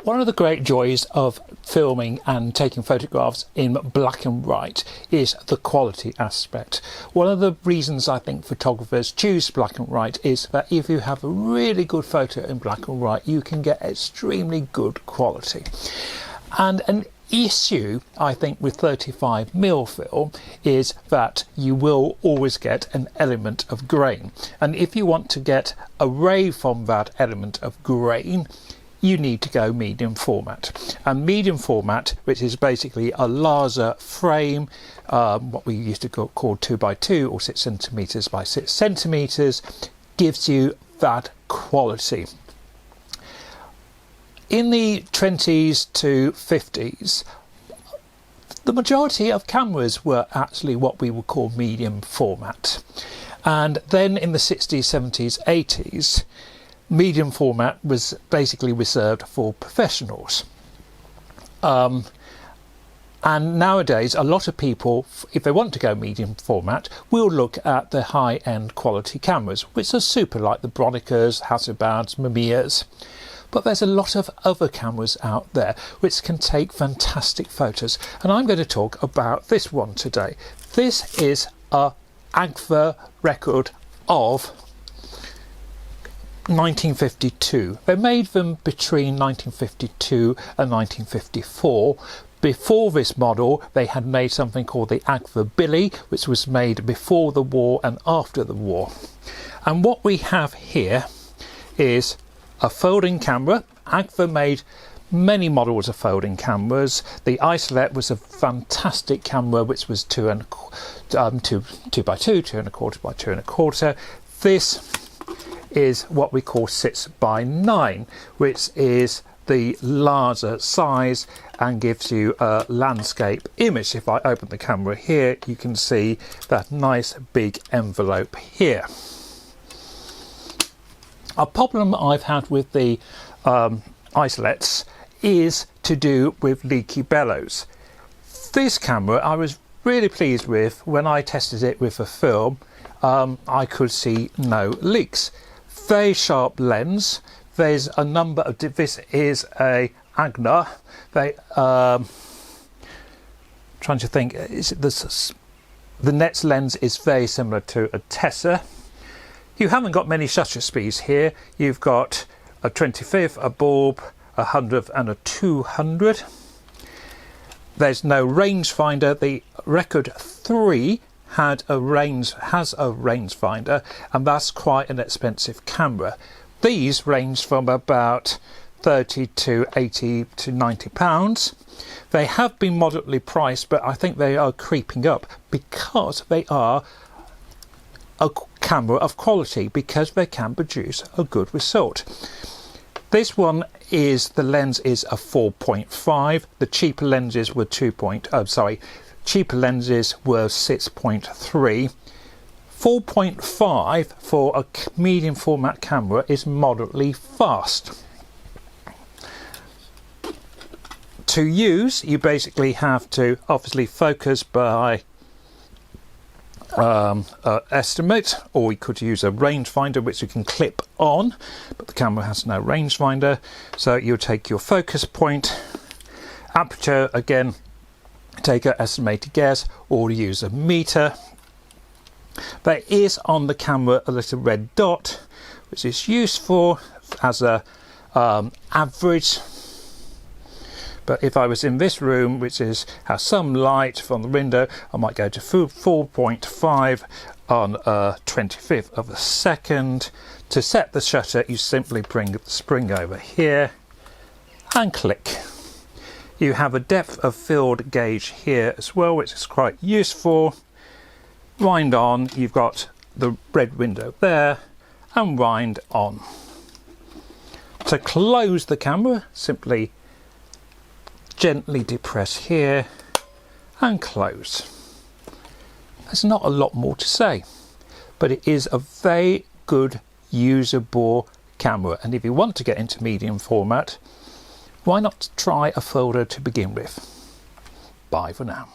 One of the great joys of filming and taking photographs in black and white is the quality aspect. One of the reasons I think photographers choose black and white is that if you have a really good photo in black and white, you can get extremely good quality. And an issue I think with 35mm film is that you will always get an element of grain, and if you want to get away from that element of grain, you need to go medium format. And medium format, which is basically a larger frame, what we used to call 2x2 or 6cm by 6cm, gives you that quality. In the 20s to 50s, the majority of cameras were actually what we would call medium format. And then in the 60s, 70s, 80s, medium format was basically reserved for professionals. And nowadays, a lot of people, if they want to go medium format, will look at the high-end quality cameras, which are super, like the Bronicas, Hasselblads, Mamias. But there's a lot of other cameras out there which can take fantastic photos, and I'm going to talk about this one today. This is a Agfa Record of 1952. They made them between 1952 and 1954. Before this model, they had made something called the Agfa Billy, which was made before the war and after the war. And what we have here is a folding camera. Agfa made many models of folding cameras. The Isolet was a fantastic camera, which was 2x2, 2.25 by 2.25. This is what we call 6x9, which is the larger size and gives you a landscape image. If I open the camera here, you can see that nice big envelope here. A problem I've had with the Isolets is to do with leaky bellows. This camera I was really pleased with. When I tested it with a film, I could see no leaks. Very sharp lens. There's a number of, this is a Agfa. Trying to think, is it this, the next lens is very similar to a Tessa. You haven't got many shutter speeds here. You've got a 25th, a bulb, a 100th and a 200. There's no rangefinder. The Record 3 has a rangefinder, and that's quite an expensive camera. These range from about 30 to 80 to 90 pounds. They have been moderately priced, but I think they are creeping up because they are a camera of quality, because they can produce a good result. This one is, the lens is a 4.5. The cheaper lenses were cheaper lenses were 6.3. 4.5 for a medium format camera is moderately fast. To use, you basically have to obviously focus by estimate, or we could use a rangefinder which you can clip on, but the camera has no rangefinder. So you'll take your focus point, aperture, again take an estimated guess, or use a meter. There is on the camera a little red dot which is useful as a average. But if I was in this room, which has some light from the window, I might go to 4.5 on a 25th of a second. To set the shutter, you simply bring the spring over here and click. You have a depth of field gauge here as well, which is quite useful. Wind on, you've got the red window there, and wind on. To close the camera, simply gently depress here and close. There's not a lot more to say, but it is a very good usable camera, and if you want to get into medium format, why not try a folder to begin with? Bye for now.